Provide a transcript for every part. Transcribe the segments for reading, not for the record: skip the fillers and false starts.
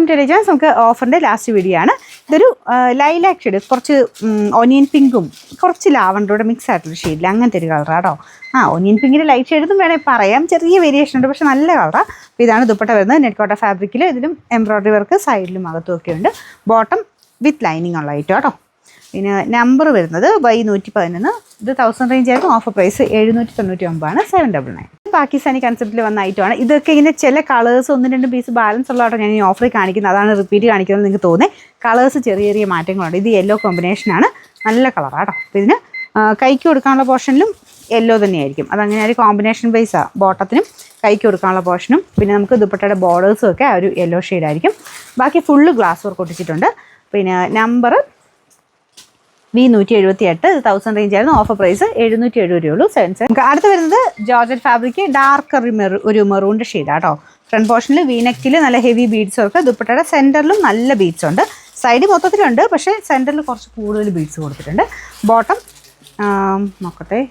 To ടെലിജൻസ്. നമുക്ക് ഓഫറിൻ്റെ last video ആണ്. ഇതൊരു ലൈലാക്ക് ഷെയ്ഡ്, കുറച്ച് ഓനിയൻ പിങ്കും കുറച്ച് ലാവണ്ടറോടെ മിക്സ് ആയിട്ടുള്ള ഷെയ്ഡിൽ അങ്ങനത്തെ ഒരു കളറാട്ടോ. ഓനിയൻ പിങ്കിൻ്റെ ലൈറ്റ് ഷെയ്ഡെന്നും വേണമെങ്കിൽ പറയാം. ചെറിയ വേരിയേഷൻ ഉണ്ട്, പക്ഷേ നല്ല കളറാണ്. അപ്പോൾ ഇതാണ് ദുപ്പട്ട വരുന്നത്. നെറ്റ് കോട്ട ഫാബ്രിക്കിൽ ഇതിലും എംബ്രോയ്ഡറി വർക്ക് സൈഡിലും അകത്തും ഒക്കെ ഉണ്ട്. ബോട്ടം വിത്ത് ലൈനിങ് ഉള്ള ഐറ്റം കേട്ടോ. പിന്നെ നമ്പർ വരുന്നത് Y111. ഇത് 1000 റേഞ്ച് ആയിരുന്നു. Offer price 799 799. പാകിസ്ഥാനി കൺസെപ്റ്റിൽ വന്ന ഐറ്റമാണ്. ഇതൊക്കെ ഇങ്ങനെ ചില കളേഴ്സ് 1-2 പീസ് ബാലൻസ് ഉള്ളതാട്ടോ ഞാൻ ഈ ഓഫറിൽ കാണിക്കുന്നത്. അതാണ് റിപ്പീറ്റ് കാണിക്കുന്നത് നിങ്ങൾക്ക് തോന്നുന്നത്. കളേഴ്സ് ചെറിയ ചെറിയ മാറ്റങ്ങളുണ്ട്. ഇത് യെല്ലോ കോമ്പിനേഷനാണ്, നല്ല കളറാട്ടോ. അപ്പോൾ ഇതിന് കൈക്ക് കൊടുക്കാനുള്ള പോർഷനിലും യെല്ലോ തന്നെയായിരിക്കും. അതങ്ങനെ ഒരു കോമ്പിനേഷൻ ബേസാണ്. ബോട്ടത്തിനും കൈക്ക് കൊടുക്കാനുള്ള പോർഷനും പിന്നെ നമുക്ക് ദുപ്പട്ടയുടെ ബോർഡേഴ്സും ഒക്കെ ആ ഒരു യെല്ലോ ഷെയ്ഡായിരിക്കും. ബാക്കി ഫുള്ള് ഗ്ലാസ് വർക്ക് ഒട്ടിച്ചിട്ടുണ്ട്. പിന്നെ നമ്പർ V178. ഇത് 1000 റേഞ്ച് ആയിരുന്നു. ഓഫർ പ്രൈസ് 770 രൂപയുള്ളൂ. 77. അടുത്ത് വരുന്നത് ജോർജറ്റ് ഫാബ്രിക് ഡാർക്കർ ഒരു മെറൂണിൻ്റെ ഷെയ്ഡാട്ടോ. ഫ്രണ്ട് പോർഷനിൽ വീനെക്കിൽ നല്ല ഹെവി ബീഡ്സ് വർക്ക്. ദുപ്പട്ടയുടെ സെൻറ്ററിലും നല്ല ബീഡ്സ് ഉണ്ട്. സൈഡ് മൊത്തത്തിലുണ്ട്, പക്ഷേ സെൻറ്ററിൽ കുറച്ച് കൂടുതൽ ബീഡ്സ് കൊടുത്തിട്ടുണ്ട്. ബോട്ടം നോക്കട്ടെ,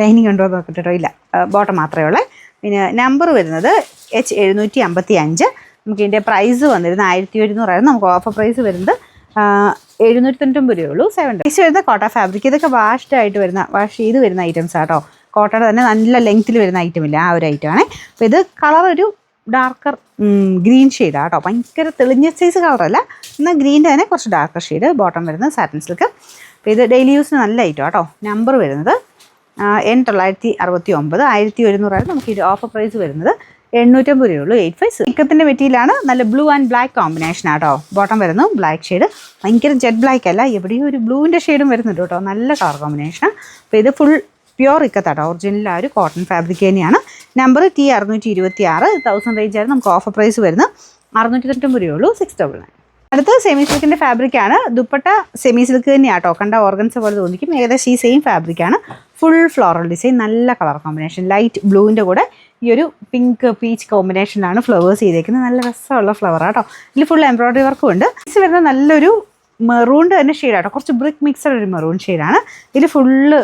ലൈനിങ് ഉണ്ടോ നോക്കട്ടെ കേട്ടോ. ഇല്ല, ബോട്ടം മാത്രമേ ഉള്ളൂ. പിന്നെ നമ്പർ വരുന്നത് H755. നമുക്ക് ഇതിൻ്റെ പ്രൈസ് വന്നിരുന്നത് 1100 ആയിരുന്നു. നമുക്ക് ഓഫർ പ്രൈസ് വരുന്നത് 799 രൂപയുള്ളൂ. 7 പ്രൈസ് വരുന്ന കോട്ട ഫാബ്രിക്. ഇതൊക്കെ വാഷ് ചെയ്ത് വരുന്ന ഐറ്റംസ് ആട്ടോ. കോട്ടയുടെ തന്നെ നല്ല ലെങ്ത്തിൽ വരുന്ന ഐറ്റം ഇല്ല, ആ ഒരു ഐറ്റമാണ്. അപ്പോൾ ഇത് കളർ ഒരു ഡാർക്കർ ഗ്രീൻ ഷെയ്ഡാണ് കേട്ടോ. ഭയങ്കര തെളിഞ്ഞ സൈസ് കളറല്ല, എന്നാൽ ഗ്രീൻ്റെ തന്നെ കുറച്ച് ഡാർക്കർ ഷെയ്ഡ്. ബോട്ടം വരുന്നത് സാറ്റിൻ സിൽക്ക്. അപ്പോൾ ഇത് ഡെയിലി യൂസിന് നല്ല ഐറ്റം കേട്ടോ. നമ്പർ വരുന്നത് N969. 1100 ആയിരുന്നു. നമുക്ക് ഇത് ഓഫർ പ്രൈസ് വരുന്നത് 850 രൂപയുള്ളൂ. 85. ഇക്കത്തിൻ്റെ മെറ്റീരിയലാണ്. നല്ല ബ്ലൂ ആൻഡ് ബ്ലാക്ക് കോമ്പിനേഷൻ ആട്ടോ. ബോട്ടം വരുന്നു ബ്ലാക്ക് ഷെയ്ഡ്, ഭയങ്കര ജെറ്റ് ബ്ലാക്ക് അല്ല, എവിടെയും ഒരു ബ്ലൂവിൻ്റെ ഷെയ്ഡും വരുന്നുണ്ട് കേട്ടോ. നല്ല കളർ കോമ്പിനേഷനാണ്. അപ്പോൾ ഇത് ഫുൾ പ്യുവർ ഇക്കത്താട്ടോ. ഒറിജിനൽ ആ ഒരു കോട്ടൺ ഫാബ്രിക് തന്നെയാണ്. Number T626. 1000 റേഞ്ച് ആയിരുന്നു. നമുക്ക് ഓഫർ പ്രൈസ് വരുന്നത് 699 രൂപയുള്ളൂ. 699. അടുത്ത് സെമി സിൽക്കിൻ്റെ ഫാബ്രിക്കാണ്. ദുപ്പട്ട സെമി സിൽക്ക് തന്നെയാട്ടോ. കണ്ട ഓർഗൻസ് പോലെ തോന്നിക്കും. ഏകദേശം ഈ സെയിം ഫാബ്രിക്കാണ്. ഫുൾ ഫ്ലോറൽ ഡിസൈൻ, നല്ല കളർ കോമ്പിനേഷൻ. ലൈറ്റ് ബ്ലൂവിൻ്റെ കൂടെ ഈ ഒരു പിങ്ക് പീച്ച് കോമ്പിനേഷനിലാണ് ഫ്ലവേഴ്സ് ചെയ്തേക്കുന്നത്. നല്ല രസമുള്ള ഫ്ലവർ ആട്ടോ. ഇതിൽ ഫുൾ എംബ്രോയ്ഡറി വർക്കും ഉണ്ട്. ഇത് വരുന്നത് നല്ലൊരു മെറൂണിൻ്റെ തന്നെ ഷെയ്ഡാട്ടോ. കുറച്ച് ബ്രിക്ക് മിക്സഡ് ഒരു മെറൂൺ ഷെയ്ഡാണ്. ഇതിൽ ഫുള്ള്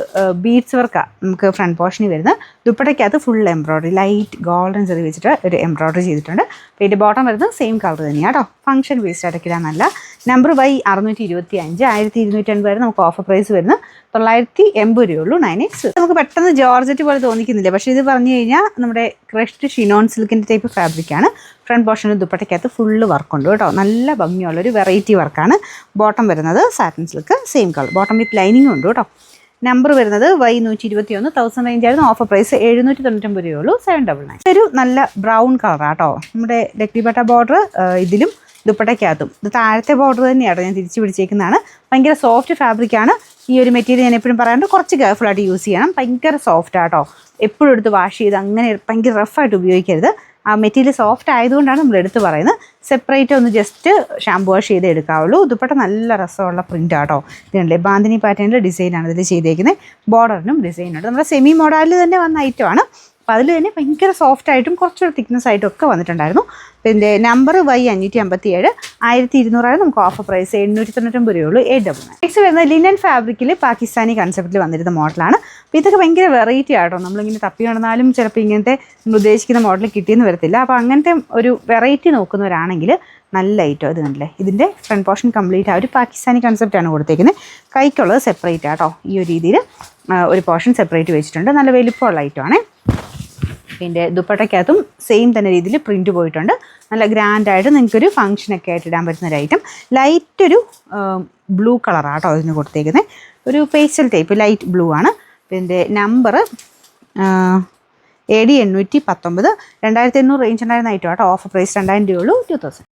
ബീഡ്സ് വർക്കാണ് നമുക്ക് ഫ്രണ്ട് പോർഷനിൽ വരുന്നത്. ദുപ്പട്ടയ്ക്കകത്ത് full embroidery, light golden cherry വെച്ചിട്ട് ഒരു എംബ്രോയ്ഡറി ചെയ്തിട്ടുണ്ട്. അപ്പോൾ ഇതിൻ്റെ ബോട്ടം വരുന്നത് സെയിം കളർ തന്നെയാണ് കേട്ടോ. ഫംഗ്ഷൻ വേസ്റ്റ് അടയ്ക്കില്ല. നല്ല നമ്പർ Y625. 1250 നമുക്ക് ഓഫർ പ്രൈസ് വരുന്നത് 980 രൂപയുള്ളൂ. 9X. നമുക്ക് പെട്ടെന്ന് ജോർജറ്റ് പോലെ തോന്നിക്കുന്നില്ല, പക്ഷേ ഇത് പറഞ്ഞു കഴിഞ്ഞാൽ നമ്മുടെ ക്രഷ്ഡ് ഷിനോൺ സിൽക്കിൻ്റെ ടൈപ്പ് ഫാബ്രിക്കാണ്. ഫ്രണ്ട് പോർഷനിൽ ദുപ്പട്ടയ്ക്കകത്ത് ഫുള്ള് വർക്കുണ്ട് കേട്ടോ. നല്ല ഭംഗിയുള്ളൊരു വെറൈറ്റി വർക്കാണ്. ബോട്ടം വരുന്നത് satin silk, same colour. Bottom വിത്ത് ലൈനിങ്ങും ഉണ്ട് കേട്ടോ. നമ്പർ വരുന്നത് Y121. 1000 റേഞ്ച് ആയിരുന്നു. ഓഫർ പ്രൈസ് 799 രൂപയുള്ളൂ. 799. ഇതൊരു നല്ല ബ്രൗൺ കളറാട്ടോ. നമ്മുടെ ലക്ടിബട്ട ബോർഡർ ഇതിലും ദുപ്പട്ടയ്ക്കകത്തും. ഇത് താഴത്തെ ബോർഡർ തന്നെയാണ് ഞാൻ തിരിച്ച് പിടിച്ചേക്കുന്നതാണ്. ഭയങ്കര സോഫ്റ്റ് ഫാബ്രിക്കാണ്. ഈ ഒരു മെറ്റീരിയൽ ഞാൻ എപ്പോഴും പറയാറുണ്ട്, കുറച്ച് കെയർഫുള്ളായിട്ട് യൂസ് ചെയ്യണം. ഭയങ്കര സോഫ്റ്റ് ആട്ടോ. എപ്പോഴും എടുത്ത് വാഷ് ചെയ്ത് അങ്ങനെ ഭയങ്കര റഫായിട്ട് ഉപയോഗിക്കരുത്. ആ മെറ്റീരിയൽ സോഫ്റ്റ് ആയതുകൊണ്ടാണ് നമ്മൾ എടുത്ത് പറയുന്നത്. സെപ്പറേറ്റ് ഒന്ന് ജസ്റ്റ് ഷാമ്പു വാഷ് ചെയ്ത് എടുക്കാവുള്ളൂ. ദുപ്പട്ട നല്ല രസമുള്ള പ്രിൻ്റ് ആട്ടോ. ഇതിനല്ലേ ബാന്തിനി പാറ്റേണിൻ്റെ ഡിസൈനാണ് ഇതിൽ ചെയ്തേക്കുന്നത്. ബോർഡറിനും ഡിസൈനുണ്ട്. നമ്മുടെ സെമി മോഡലിൽ തന്നെ വന്ന ഐറ്റമാണ്. അപ്പോൾ അതിൽ തന്നെ ഭയങ്കര സോഫ്റ്റ് ആയിട്ടും കുറച്ചൊരു തിക്നെസ് ആയിട്ടും ഒക്കെ വന്നിട്ടുണ്ടായിരുന്നു. പിന്നെ നമ്പർ Y557. 1200 നമുക്ക് ഓഫർ പ്രൈസ് 899 രൂപയുള്ളൂ. 899. നെക്സ്റ്റ് വരുന്നത് ലിനൻ ഫാബ്രിക്കിൽ പാകിസ്ഥാനി കൺസെപ്റ്റിൽ വന്നിരുന്ന മോഡലാണ്. അപ്പോൾ ഇതൊക്കെ ഭയങ്കര വെറൈറ്റി ആട്ടോ. നമ്മളിങ്ങനെ തപ്പി നടന്നാലും ചിലപ്പോൾ ഇങ്ങനത്തെ നമ്മൾ ഉദ്ദേശിക്കുന്ന മോഡൽ കിട്ടിയെന്ന് വരത്തില്ല. അപ്പോൾ അങ്ങനത്തെ ഒരു വെറൈറ്റി നോക്കുന്നവരാണെങ്കിൽ നല്ല ഐറ്റം. ഇത് കണ്ടില്ലേ, ഇതിൻ്റെ ഫ്രണ്ട് പോർഷൻ കംപ്ലീറ്റ് ആ ഒരു പാകിസ്ഥാനി കൺസെപ്റ്റാണ് കൊടുത്തേക്കുന്നത്. കൈക്കുള്ളത് സെപ്പറേറ്റ് ആട്ടോ. ഈ ഒരു രീതിയിൽ ഒരു പോർഷൻ സെപ്പറേറ്റ് വെച്ചിട്ടുണ്ട്. നല്ല വലിപ്പമുള്ള ഐറ്റമാണ്. പിന്നെ ദുപ്പട്ടയ്ക്കകത്തും സെയിം തന്നെ രീതിയിൽ പ്രിൻറ്റ് പോയിട്ടുണ്ട്. നല്ല ഗ്രാൻഡായിട്ട് നിങ്ങൾക്കൊരു ഫംഗ്ഷനൊക്കെ ആയിട്ട് ഇടാൻ പറ്റുന്ന ഒരു ഐറ്റം. ലൈറ്റൊരു ബ്ലൂ കളറാട്ടോ ഇതിന് കൊടുത്തേക്കുന്നത്. ഒരു പേസ്റ്റൽ ടൈപ്പ് ലൈറ്റ് ബ്ലൂ ആണ്. പിന്നെ നമ്പർ AD 819. 2800 റേഞ്ച് ഉണ്ടായിരുന്ന ഐറ്റം ആട്ടോ. ഓഫർ പ്രൈസ് 2000 രൂപയുള്ളൂ. 2000.